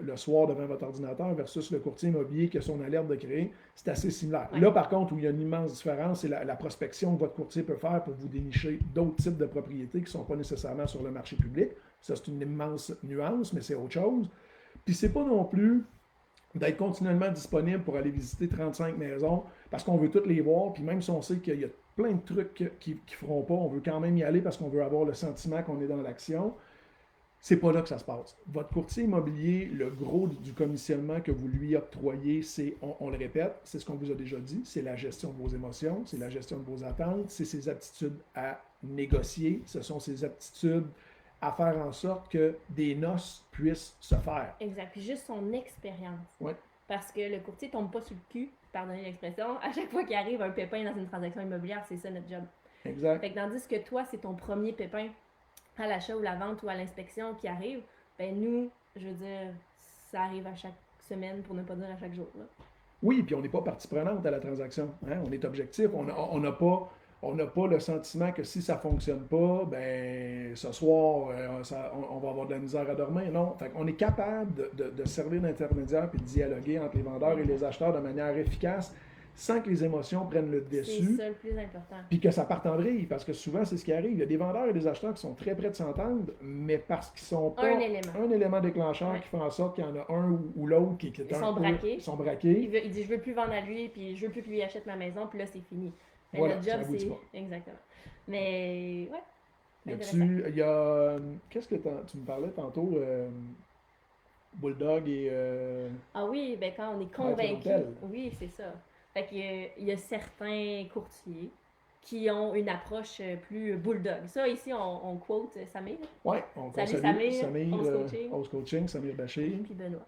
S1: le soir devant votre ordinateur versus le courtier immobilier qui a son alerte de créer, c'est assez similaire.
S2: Ouais.
S1: Là, par contre, où il y a une immense différence, c'est la prospection que votre courtier peut faire pour vous dénicher d'autres types de propriétés qui ne sont pas nécessairement sur le marché public. Ça, c'est une immense nuance, mais c'est autre chose. Puis c'est pas non plus d'être continuellement disponible pour aller visiter 35 maisons parce qu'on veut toutes les voir, puis même si on sait qu'il y a plein de trucs qui ne feront pas, on veut quand même y aller parce qu'on veut avoir le sentiment qu'on est dans l'action. C'est pas là que ça se passe. Votre courtier immobilier, le gros du commissionnement que vous lui octroyez, c'est, on le répète, c'est ce qu'on vous a déjà dit, c'est la gestion de vos émotions, c'est la gestion de vos attentes, c'est ses aptitudes à négocier, ce sont ses aptitudes à faire en sorte que des noces puissent se faire.
S2: Exact. Puis juste son expérience.
S1: Ouais.
S2: Parce que le courtier tombe pas sur le cul, pardonnez l'expression, à chaque fois qu'il arrive un pépin dans une transaction immobilière, c'est ça notre job.
S1: Exact.
S2: Fait que tandis que toi, c'est ton premier pépin à l'achat ou la vente ou à l'inspection qui arrive, ben nous, je veux dire, ça arrive à chaque semaine, pour ne pas dire à chaque jour. Là.
S1: Oui, puis on n'est pas partie prenante à la transaction. Hein? On est objectif. On n'a pas le sentiment que si ça ne fonctionne pas, ben ce soir, on va avoir de la misère à dormir. Non. Fait qu'on est capable de servir d'intermédiaire et de dialoguer entre les vendeurs et les acheteurs de manière efficace sans que les émotions prennent le dessus.
S2: C'est ça le plus important.
S1: Puis que ça parte en vrille, parce que souvent, c'est ce qui arrive. Il y a des vendeurs et des acheteurs qui sont très près de s'entendre, mais parce qu'ils sont pas un élément déclencheur qui fait en sorte qu'il y en a un ou l'autre qui est
S2: Ils sont braqués. Il dit, je veux plus vendre à lui, puis je veux plus qu'il lui achète ma maison, puis là, c'est fini. Mais
S1: voilà,
S2: notre job, c'est... Exactement. Mais, ouais.
S1: Il y a... Qu'est-ce que tu me parlais tantôt? Bulldog et...
S2: Ah oui, ben quand on est convaincu. Oui, c'est ça. Fait qu'il y a certains courtiers qui ont une approche plus bulldog. Ça, ici, on quote Samir.
S1: Oui, on
S2: salue
S1: Samir, Ose Coaching, Samir Bachir.
S2: Puis Benoît.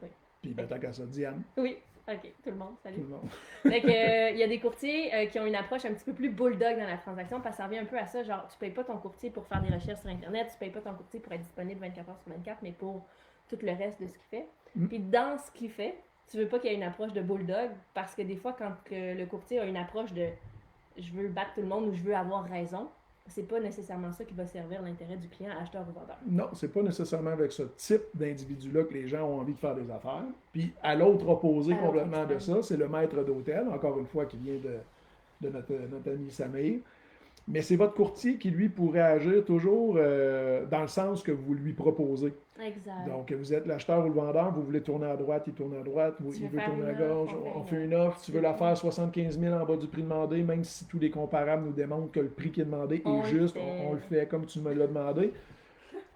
S1: Oui. Puis tant qu'à ça, Diane.
S2: Oui, ok, tout le monde, salut.
S1: Tout le monde.
S2: Fait que, il y a des courtiers qui ont une approche un petit peu plus bulldog dans la transaction, parce que ça revient un peu à ça, genre, tu payes pas ton courtier pour faire des recherches sur Internet, tu payes pas ton courtier pour être disponible 24 heures sur 24, mais pour tout le reste de ce qu'il fait. Puis dans ce qu'il fait, tu veux pas qu'il y ait une approche de bulldog, parce que des fois, quand le courtier a une approche de je veux battre tout le monde ou je veux avoir raison, c'est pas nécessairement ça qui va servir l'intérêt du client, acheteur ou vendeur.
S1: Non, c'est pas nécessairement avec ce type d'individu-là que les gens ont envie de faire des affaires. Puis à l'autre opposé complètement de ça, c'est le maître d'hôtel, encore une fois, qui vient de notre ami Samir. Mais c'est votre courtier qui, lui, pourrait agir toujours dans le sens que vous lui proposez.
S2: Exact.
S1: Donc, vous êtes l'acheteur ou le vendeur, vous voulez tourner à droite, il tourne à droite, il veut tourner à gauche, on fait une offre, tu veux la faire 75 000 en bas du prix demandé, même si tous les comparables nous démontrent que le prix qui est demandé est juste, on le fait comme tu me l'as demandé.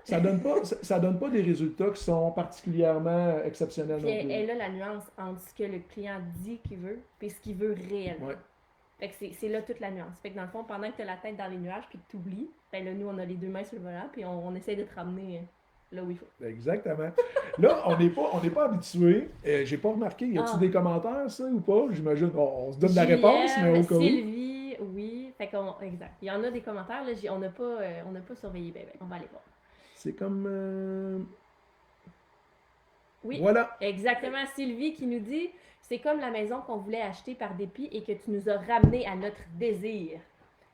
S1: Ça donne pas des résultats qui sont particulièrement exceptionnels.
S2: Puis elle là la nuance entre ce que le client dit qu'il veut et ce qu'il veut réellement.
S1: Ouais.
S2: Fait que c'est là toute la nuance. Fait que dans le fond, pendant que tu as la tête dans les nuages puis que tu oublies, ben là, nous, on a les deux mains sur le volant puis on essaie de te ramener là où il faut.
S1: Exactement. Là, on n'est pas habitué. J'ai pas remarqué, y a-t-il des commentaires, ça, ou pas? J'imagine, on se donne la réponse, mais au cas où.
S2: Sylvie, oui. Fait qu'on, exact. Il y en a des commentaires, là, on n'a pas surveillé, ben, on va aller voir.
S1: C'est comme...
S2: Oui,
S1: voilà.
S2: Exactement. Sylvie qui nous dit... C'est comme la maison qu'on voulait acheter par dépit et que tu nous as ramené à notre désir.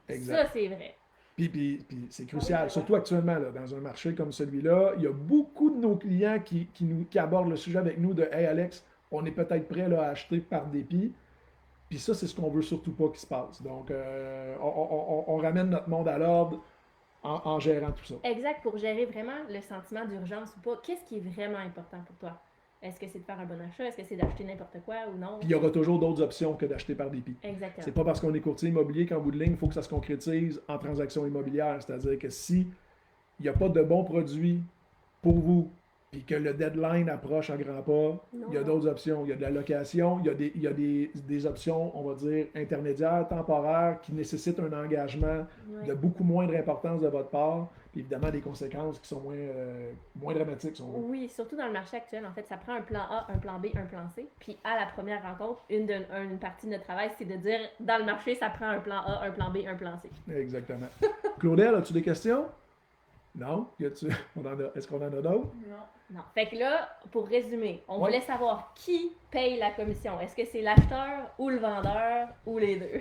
S2: Exact. Ça, c'est vrai.
S1: Puis c'est crucial, surtout actuellement, là, dans un marché comme celui-là, il y a beaucoup de nos clients qui abordent le sujet avec nous de « Hey Alex, on est peut-être prêt là, à acheter par dépit. » Puis ça, c'est ce qu'on veut surtout pas qu'il se passe. Donc, on ramène notre monde à l'ordre en gérant tout ça.
S2: Exact, pour gérer vraiment le sentiment d'urgence ou pas. Qu'est-ce qui est vraiment important pour toi? Est-ce que c'est de faire un bon achat? Est-ce que c'est d'acheter n'importe quoi ou non?
S1: Puis il y aura toujours d'autres options que d'acheter par dépit.
S2: Exactement.
S1: C'est pas parce qu'on est courtier immobilier qu'en bout de ligne, il faut que ça se concrétise en transaction immobilière. C'est-à-dire que si il n'y a pas de bons produits pour vous, puis que le deadline approche à grands pas, il y a d'autres options. Il y a de la location, il y a des options, on va dire, intermédiaires, temporaires, qui nécessitent un engagement de beaucoup moindre importance de votre part. Puis évidemment, des conséquences qui sont moins dramatiques.
S2: Oui, surtout dans le marché actuel, en fait, ça prend un plan A, un plan B, un plan C. Puis à la première rencontre, une partie de notre travail, c'est de dire, dans le marché, ça prend un plan A, un plan B, un plan C.
S1: Exactement. Claudel, as-tu des questions? Non? Est-ce qu'on en a d'autres?
S2: Non. Fait que là, pour résumer, on voulait savoir qui paye la commission. Est-ce que c'est l'acheteur ou le vendeur ou les deux?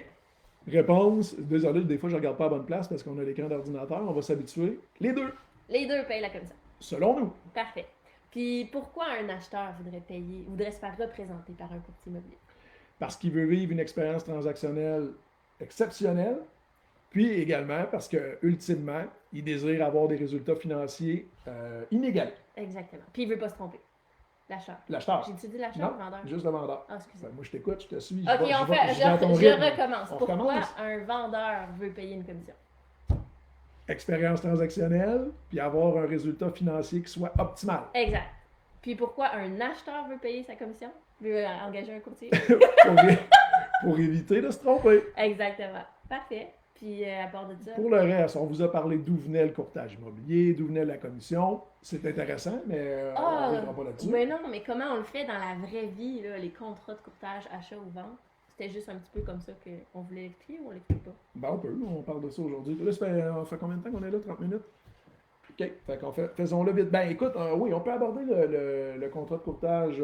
S1: Réponse, désolé, des fois je regarde pas à bonne place parce qu'on a l'écran d'ordinateur, on va s'habituer. Les deux,
S2: Les deux payent la commission.
S1: selon nous.
S2: Parfait. Puis pourquoi un acheteur voudrait se faire représenter par un courtier immobilier?
S1: Parce qu'il veut vivre une expérience transactionnelle exceptionnelle, puis également parce que, ultimement, il désire avoir des résultats financiers inégalés.
S2: Exactement. Puis il veut pas se tromper. L'acheteur.
S1: L'acheteur.
S2: J'ai-tu dit l'acheteur ou
S1: Non,
S2: le vendeur?
S1: juste le vendeur.
S2: Ah, excusez.
S1: Ben, moi, je t'écoute, je te suis.
S2: Ok,
S1: je
S2: on
S1: vais-
S2: fait,
S1: je vais à ton
S2: je
S1: rythme.
S2: recommence.
S1: On
S2: Pourquoi
S1: recommence.
S2: un vendeur veut payer une commission?
S1: Expérience transactionnelle, puis avoir un résultat financier qui soit optimal.
S2: Exact. Puis pourquoi un acheteur veut payer sa commission? Veut engager un courtier?
S1: pour, pour éviter de se tromper.
S2: Exactement. Parfait. Puis à part de ça,
S1: Pour le reste, on vous a parlé d'où venait le courtage immobilier, d'où venait la commission. C'est intéressant, mais on
S2: Ah,
S1: ne reviendra pas là-dessus.
S2: ben non, mais comment on le fait dans la vraie vie, là, les contrats de courtage, achat ou vente? C'était juste un petit peu comme ça qu'on voulait l'expliquer ou on l'explique pas?
S1: Ben, on peut, on parle de ça aujourd'hui. Là, on fait combien de temps qu'on est là? 30 minutes? OK, fait qu'on faisons-le vite. Ben écoute, oui, on peut aborder le contrat de courtage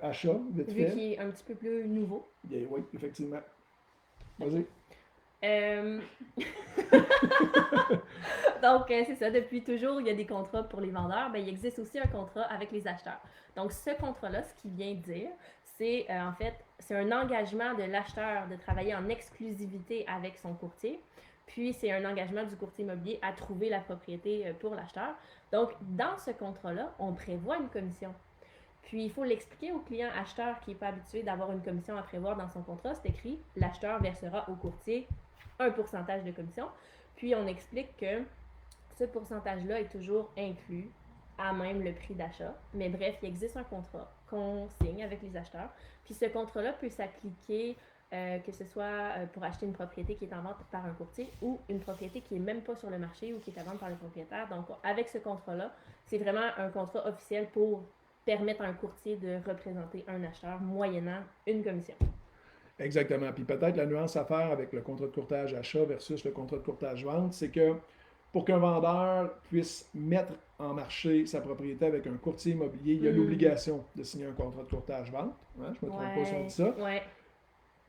S1: achat, vite
S2: Vu
S1: fait.
S2: qu'il est un petit peu plus nouveau.
S1: Oui, effectivement. Vas-y.
S2: Donc, c'est ça. Depuis toujours, il y a des contrats pour les vendeurs. Ben, il existe aussi un contrat avec les acheteurs. Donc, ce contrat-là, ce qu'il vient dire, c'est en fait, c'est un engagement de l'acheteur de travailler en exclusivité avec son courtier. Puis, c'est un engagement du courtier immobilier à trouver la propriété pour l'acheteur. Donc, dans ce contrat-là, on prévoit une commission. Puis, il faut l'expliquer au client acheteur qui n'est pas habitué d'avoir une commission à prévoir dans son contrat. C'est écrit, l'acheteur versera au courtier un pourcentage de commission. Puis, on explique que ce pourcentage-là est toujours inclus à même le prix d'achat. Mais bref, il existe un contrat qu'on signe avec les acheteurs. Puis, ce contrat-là peut s'appliquer que ce soit pour acheter une propriété qui est en vente par un courtier ou une propriété qui n'est même pas sur le marché ou qui est à vendre par le propriétaire. Donc, avec ce contrat-là, c'est vraiment un contrat officiel pour permettre à un courtier de représenter un acheteur moyennant une commission.
S1: Exactement. Puis peut-être la nuance à faire avec le contrat de courtage achat versus le contrat de courtage vente, c'est que pour qu'un vendeur puisse mettre en marché sa propriété avec un courtier immobilier, il y a l'obligation de signer un contrat de courtage vente. Hein, je ne me trompe pas si on dit ça.
S2: Ouais.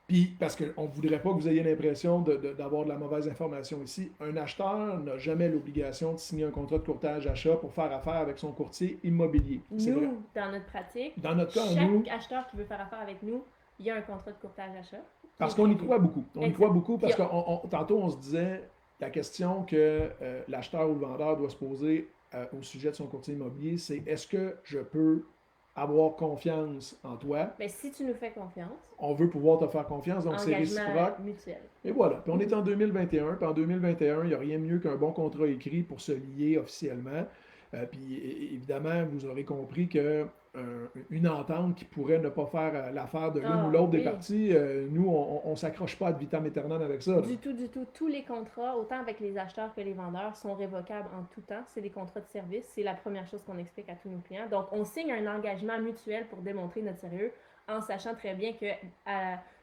S1: Puis, parce qu'on ne voudrait pas que vous ayez l'impression d'avoir de la mauvaise information ici, un acheteur n'a jamais l'obligation de signer un contrat de courtage achat pour faire affaire avec son courtier immobilier. C'est vrai.
S2: Nous, dans notre pratique,
S1: Dans notre cas,
S2: chaque
S1: nous,
S2: acheteur qui veut faire affaire avec nous, il y a un contrat de courtage achat.
S1: parce qu'on y croit beaucoup. On y
S2: Exact.
S1: croit beaucoup parce
S2: Puis
S1: que tantôt, on se disait la question que l'acheteur ou le vendeur doit se poser au sujet de son courtier immobilier, c'est est-ce que je peux avoir confiance en toi?
S2: Mais si tu nous fais confiance,
S1: On veut pouvoir te faire confiance, donc c'est
S2: engagement
S1: réciproque.
S2: mutuel.
S1: Et voilà. Puis on est en 2021. Puis en 2021, il n'y a rien de mieux qu'un bon contrat écrit pour se lier officiellement. Puis évidemment, vous aurez compris que une entente qui pourrait ne pas faire l'affaire de l'une ou l'autre des
S2: oui.
S1: parties, nous, on ne s'accroche pas à vitam aeternam avec ça. Là.
S2: Du tout, du tout. Tous les contrats, autant avec les acheteurs que les vendeurs, sont révocables en tout temps. C'est des contrats de service. C'est la première chose qu'on explique à tous nos clients. Donc, on signe un engagement mutuel pour démontrer notre sérieux en sachant très bien que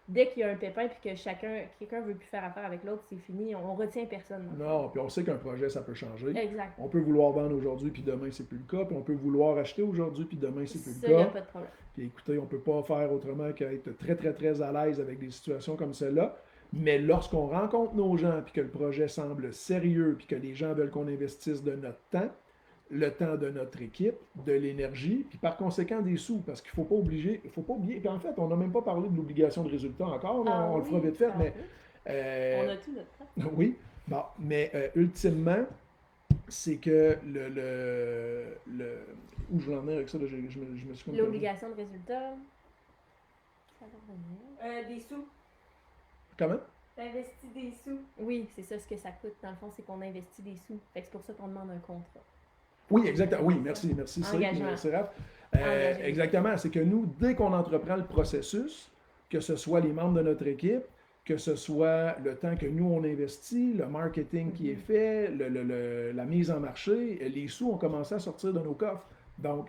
S2: dès qu'il y a un pépin puis que quelqu'un veut plus faire affaire avec l'autre, c'est fini. On retient personne.
S1: Non, puis on sait qu'un projet, ça peut changer.
S2: Exact.
S1: On peut vouloir vendre aujourd'hui, puis demain, c'est plus le cas. Puis on peut vouloir acheter aujourd'hui, puis demain, c'est plus
S2: Ça,
S1: le
S2: il n'y a
S1: cas.
S2: pas de problème.
S1: Puis écoutez, on ne peut pas faire autrement qu'être très, très, très à l'aise avec des situations comme celle-là. Mais lorsqu'on rencontre nos gens, puis que le projet semble sérieux, puis que les gens veulent qu'on investisse de notre temps, le temps de notre équipe, de l'énergie, puis par conséquent des sous, parce qu'il ne faut pas oublier, puis en fait, on n'a même pas parlé de l'obligation de résultat encore, là, on le fera vite fait, mais...
S2: On a tout notre temps.
S1: Oui, bon, mais ultimement, c'est que où je l'en ai avec ça, là, je me suis comme perdu.
S2: L'obligation de résultat. Ça va revenir.
S3: Des sous.
S1: Comment?
S3: T'investis des sous.
S2: Oui, c'est ça ce que ça coûte. Dans le fond, c'est qu'on investit des sous. Fait que c'est pour ça qu'on demande un contrat.
S1: Oui, exactement. Oui, merci,
S2: Engagement.
S1: c'est Raph.
S2: Engagement.
S1: Exactement. C'est que nous, dès qu'on entreprend le processus, que ce soit les membres de notre équipe, que ce soit le temps que nous, on investit, le marketing qui est fait, la mise en marché, les sous ont commencé à sortir de nos coffres. Donc,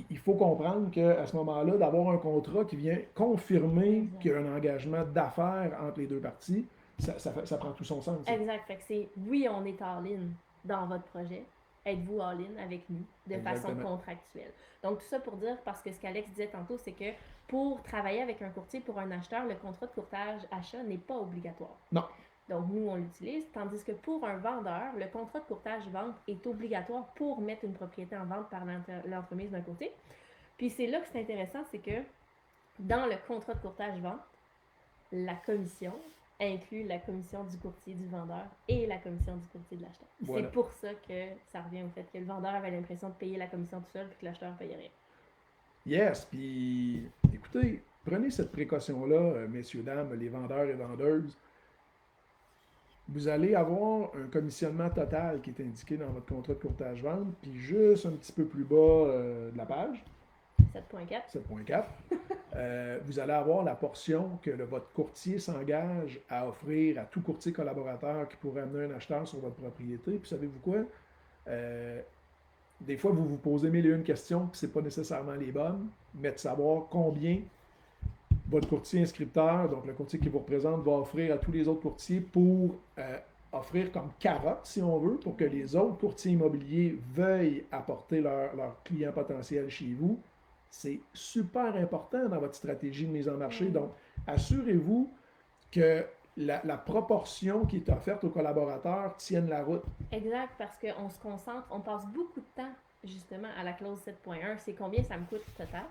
S1: il faut comprendre qu'à ce moment-là, d'avoir un contrat qui vient confirmer qu'il y a un engagement d'affaires entre les deux parties, ça prend tout son sens.
S2: Exact. Fait que c'est, oui, on est all-in dans votre projet. Êtes-vous all-in avec nous de façon
S1: Exactement.
S2: contractuelle? Donc, tout ça pour dire, parce que ce qu'Alex disait tantôt, c'est que pour travailler avec un courtier, pour un acheteur, le contrat de courtage achat n'est pas obligatoire.
S1: Non.
S2: nous, on l'utilise. Tandis que pour un vendeur, le contrat de courtage-vente est obligatoire pour mettre une propriété en vente par l'entremise d'un côté. Puis c'est là que c'est intéressant, c'est que dans le contrat de courtage-vente, la commission inclut la commission du courtier du vendeur et la commission du courtier de l'acheteur.
S1: Voilà.
S2: C'est pour ça que ça revient au fait que le vendeur avait l'impression de payer la commission tout seul et que l'acheteur ne payait rien.
S1: Yes, puis écoutez, prenez cette précaution-là, messieurs, dames, les vendeurs et vendeuses. Vous allez avoir un commissionnement total qui est indiqué dans votre contrat de courtage-vente, puis juste un petit peu plus bas de la page,
S2: 7.4.
S1: 7.4, vous allez avoir la portion que votre courtier s'engage à offrir à tout courtier collaborateur qui pourrait amener un acheteur sur votre propriété. Puis savez-vous quoi? Des fois, vous vous posez mille et une questions, puis ce n'est pas nécessairement les bonnes, mais de savoir combien votre courtier inscripteur, donc le courtier qui vous représente, va offrir à tous les autres courtiers pour offrir comme carotte, si on veut, pour que les autres courtiers immobiliers veuillent apporter leurs clients potentiels chez vous. C'est super important dans votre stratégie de mise en marché. Donc, assurez-vous que la proportion qui est offerte aux collaborateurs tienne la route.
S2: Exact, parce qu'on se concentre, on passe beaucoup de temps justement à la clause 7.1, c'est combien ça me coûte total,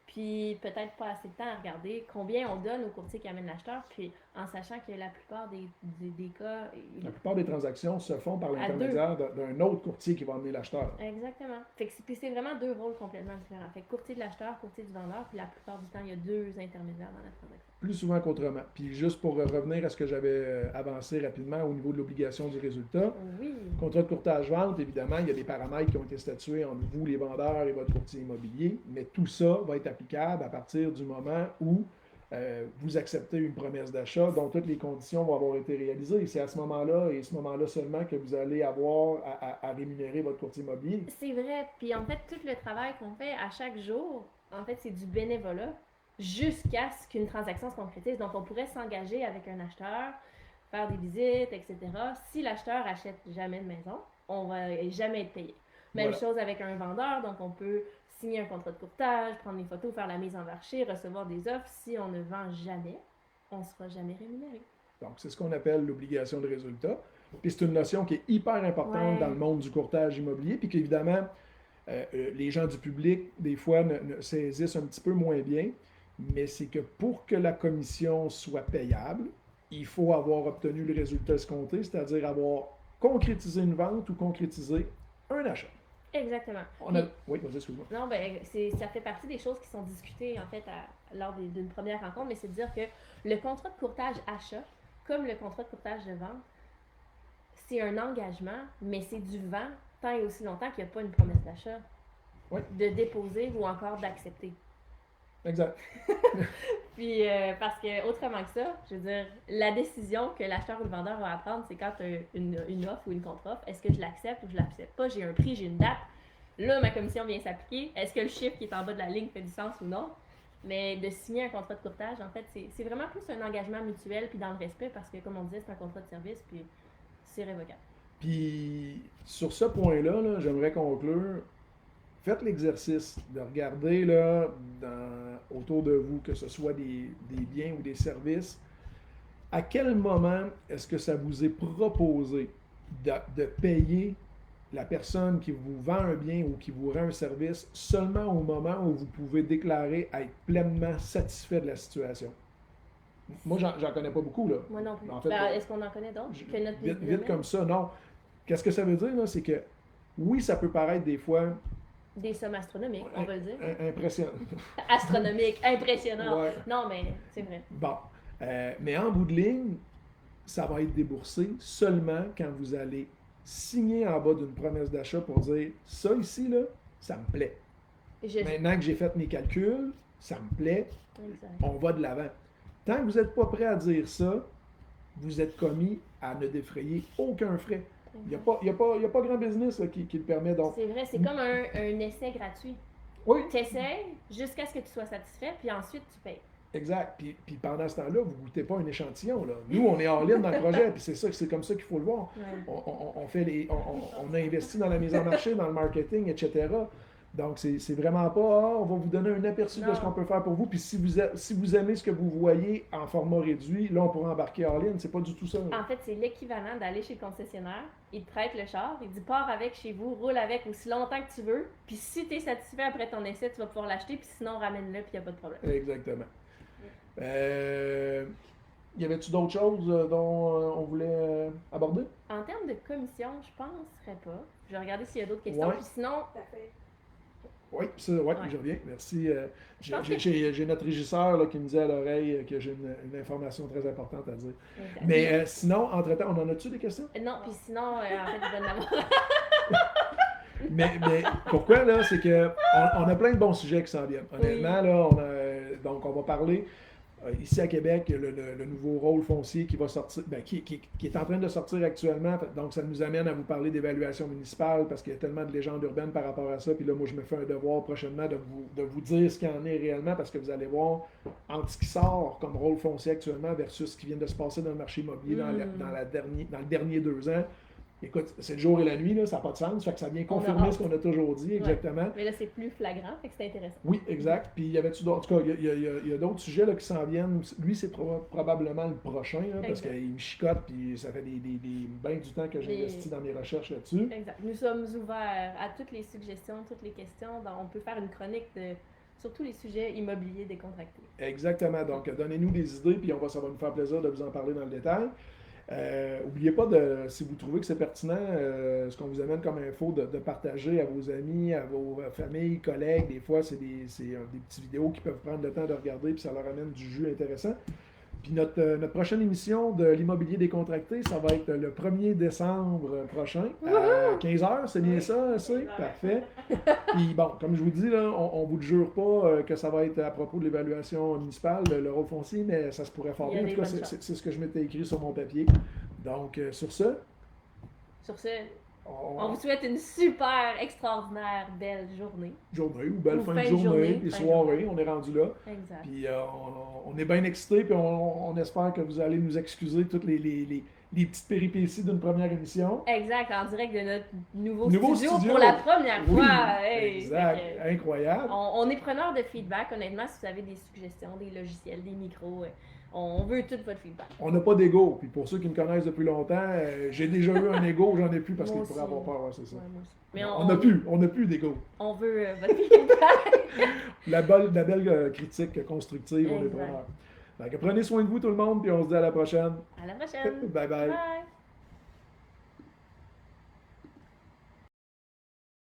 S2: puis peut-être pas assez de temps à regarder combien on donne au courtier qui amène l'acheteur, puis en sachant que la plupart des cas...
S1: La plupart des transactions se font par l'intermédiaire d'un autre courtier qui va amener l'acheteur.
S2: Exactement. Fait que c'est vraiment deux rôles complètement différents. Fait que courtier de l'acheteur, courtier du vendeur, puis la plupart du temps, il y a deux intermédiaires dans la transaction.
S1: Plus souvent qu'autrement. Puis juste pour revenir à ce que j'avais avancé rapidement au niveau de l'obligation du résultat,
S2: oui.
S1: Contrat de courtage-vente, évidemment, il y a des paramètres qui ont été statués entre vous, les vendeurs, et votre courtier immobilier, mais tout ça va être applicable à partir du moment où vous acceptez une promesse d'achat dont toutes les conditions vont avoir été réalisées. C'est à ce moment-là et ce moment-là seulement que vous allez avoir à rémunérer votre courtier immobilier.
S2: C'est vrai. Puis en fait, tout le travail qu'on fait à chaque jour, en fait, c'est du bénévolat jusqu'à ce qu'une transaction se concrétise. Donc, on pourrait s'engager avec un acheteur, faire des visites, etc. Si l'acheteur achète jamais de maison, on va jamais être payé. Même chose avec un vendeur, donc on peut signer un contrat de courtage, prendre des photos, faire la mise en marché, recevoir des offres. Si on ne vend jamais, on ne sera jamais rémunéré.
S1: Donc, c'est ce qu'on appelle l'obligation de résultat. Puis c'est une notion qui est hyper importante dans le monde du courtage immobilier, puis qu'évidemment, les gens du public, des fois, ne saisissent un petit peu moins bien, mais c'est que pour que la commission soit payable, il faut avoir obtenu le résultat escompté, c'est-à-dire avoir concrétisé une vente ou concrétisé un achat.
S2: Exactement.
S1: Oui, vas-y, excuse-moi.
S2: Non, ben, ça fait partie des choses qui sont discutées en fait lors d'une première rencontre, mais c'est de dire que le contrat de courtage achat, comme le contrat de courtage de vente, c'est un engagement, mais c'est du vent tant et aussi longtemps qu'il n'y a pas une promesse d'achat, de déposer ou encore d'accepter.
S1: Exact.
S2: Puis, parce que autrement que ça, je veux dire, la décision que l'acheteur ou le vendeur va prendre, c'est quand tu as une offre ou une contre-offre. Est-ce que je l'accepte ou je l'accepte pas? J'ai un prix, j'ai une date. Là, ma commission vient s'appliquer. Est-ce que le chiffre qui est en bas de la ligne fait du sens ou non? Mais de signer un contrat de courtage, en fait, c'est vraiment plus un engagement mutuel puis dans le respect parce que, comme on disait, c'est un contrat de service puis c'est révocable.
S1: Puis, sur ce point-là, là, j'aimerais conclure. Faites l'exercice de regarder là, autour de vous, que ce soit des biens ou des services, à quel moment est-ce que ça vous est proposé de payer la personne qui vous vend un bien ou qui vous rend un service seulement au moment où vous pouvez déclarer être pleinement satisfait de la situation? Moi, j'en connais pas beaucoup, là.
S2: Moi non plus.
S1: En fait,
S2: est-ce qu'on en connaît d'autres?
S1: Vite comme ça, non. Qu'est-ce que ça veut dire, là? C'est que, oui, ça peut paraître des fois...
S2: Des sommes astronomiques, on va le dire.
S1: Impressionnant.
S2: Astronomique, impressionnant.
S1: Ouais.
S2: Non, mais c'est vrai.
S1: Bon. Mais en bout de ligne, ça va être déboursé seulement quand vous allez signer en bas d'une promesse d'achat pour dire « ça ici, là, ça me plaît. Maintenant que j'ai fait mes calculs, ça me plaît, on va de l'avant. » Tant que vous n'êtes pas prêt à dire ça, vous êtes commis à ne défrayer aucun frais. Il n'y a pas grand business là, qui le permet. Donc...
S2: C'est vrai, c'est comme un essai gratuit.
S1: Oui.
S2: Tu essaies jusqu'à ce que tu sois satisfait, puis ensuite tu payes.
S1: Exact. Puis pendant ce temps-là, vous ne goûtez pas un échantillon. Là. Nous, on est en ligne dans le projet, puis c'est comme ça qu'il faut le voir.
S2: Ouais.
S1: On a investi dans la mise en marché, dans le marketing, etc. Donc, c'est vraiment pas, on va vous donner un aperçu de
S2: Non.
S1: ce qu'on peut faire pour vous. Puis si vous aimez ce que vous voyez en format réduit, là, on pourra embarquer en ligne. C'est pas du tout ça.
S2: En fait, c'est l'équivalent d'aller chez le concessionnaire, il te prête le char, il dit pars avec chez vous, roule avec aussi longtemps que tu veux, puis si tu es satisfait après ton essai, tu vas pouvoir l'acheter, puis sinon ramène-le, puis il n'y a pas de problème.
S1: Exactement. Y avait-tu d'autres choses dont on voulait aborder?
S2: En termes de commission, je penserais pas. Je vais regarder s'il y a d'autres questions,
S1: Ouais.
S2: puis sinon,
S3: Parfait.
S1: Oui,
S2: Ouais.
S1: je reviens. Merci.
S2: Je pense que-
S1: J'ai notre régisseur là, qui me dit à l'oreille que j'ai une information très importante à dire.
S2: exact.
S1: Mais sinon, entre-temps, on en a-tu des questions?
S2: Non, puis sinon, en fait, il va en avoir.
S1: Mais pourquoi, là, c'est que on a plein de bons sujets qui s'en viennent. Honnêtement, là, donc on va parler ici à Québec, le nouveau rôle foncier qui va sortir, qui est en train de sortir actuellement. Donc, ça nous amène à vous parler d'évaluation municipale parce qu'il y a tellement de légendes urbaines par rapport à ça. Puis là, moi, je me fais un devoir prochainement de vous dire ce qu'il en est réellement parce que vous allez voir entre ce qui sort comme rôle foncier actuellement versus ce qui vient de se passer dans le marché immobilier dans le dernier 2 ans. Écoute, c'est le jour et la nuit, là, ça n'a pas de sens. Fait que ça vient confirmer ce qu'on a toujours dit, exactement.
S2: Mais là, c'est plus flagrant, fait que c'est intéressant.
S1: Oui, exact. Puis il y avait-tu d'autres. En tout cas, il y a d'autres sujets là, qui s'en viennent. Lui, c'est probablement le prochain, là, parce
S2: Exact.
S1: qu'il me chicote, puis ça fait bien du temps que j'investis dans mes recherches là-dessus.
S2: Exact. Nous sommes ouverts à toutes les suggestions, toutes les questions. Donc, on peut faire une chronique sur tous les sujets immobiliers décontractés.
S1: Exactement. Donc, donnez-nous des idées, puis ça va nous faire plaisir de vous en parler dans le détail. N'oubliez pas, si vous trouvez que c'est pertinent, ce qu'on vous amène comme info, de partager à vos amis, à vos familles, collègues. Des fois, c'est des petites vidéos qui peuvent prendre le temps de regarder, puis ça leur amène du jus intéressant. Puis notre prochaine émission de l'immobilier décontracté, ça va être le 1er décembre prochain, à 15h, c'est bien ça, c'est parfait. Puis bon, comme je vous dis, là, on vous le jure pas que ça va être à propos de l'évaluation municipale, le rôle foncier, mais ça se pourrait fort
S2: Il y a
S1: bien. En
S2: des
S1: tout cas,
S2: bonnes chances.
S1: c'est ce que je m'étais écrit sur mon papier. Donc, sur ce,
S2: Sur ce, on
S1: on,
S2: vous souhaite une super, extraordinaire, belle journée.
S1: journée ou belle
S2: Ou
S1: fin de journée, puis
S2: fin de
S1: soirée,
S2: journée.
S1: on est rendu là.
S2: Exact.
S1: Puis on est bien excités, puis on espère que vous allez nous excuser toutes les petites péripéties d'une première émission.
S2: Exact, en direct de notre nouveau
S1: Nouveau
S2: studio
S1: studio.
S2: pour la première
S1: Oui,
S2: fois. Hey,
S1: exact,
S2: fait que,
S1: incroyable.
S2: on est preneur de feedback, honnêtement, si vous avez des suggestions, des logiciels, des micros, on veut tout votre feedback.
S1: On n'a pas d'ego, puis pour ceux qui me connaissent depuis longtemps, j'ai déjà eu un ego, j'en ai plus parce
S2: Moi
S1: qu'il pourrait
S2: aussi.
S1: avoir peur, ouais, c'est ça.
S2: Ouais, moi aussi. Mais
S1: On n'a plus d'ego.
S2: on veut votre feedback.
S1: La belle critique constructive, on est
S2: Exact.
S1: preneur. Donc, prenez soin de vous tout le monde, puis on se dit à la prochaine.
S2: À la prochaine.
S1: Bye bye.
S2: Bye.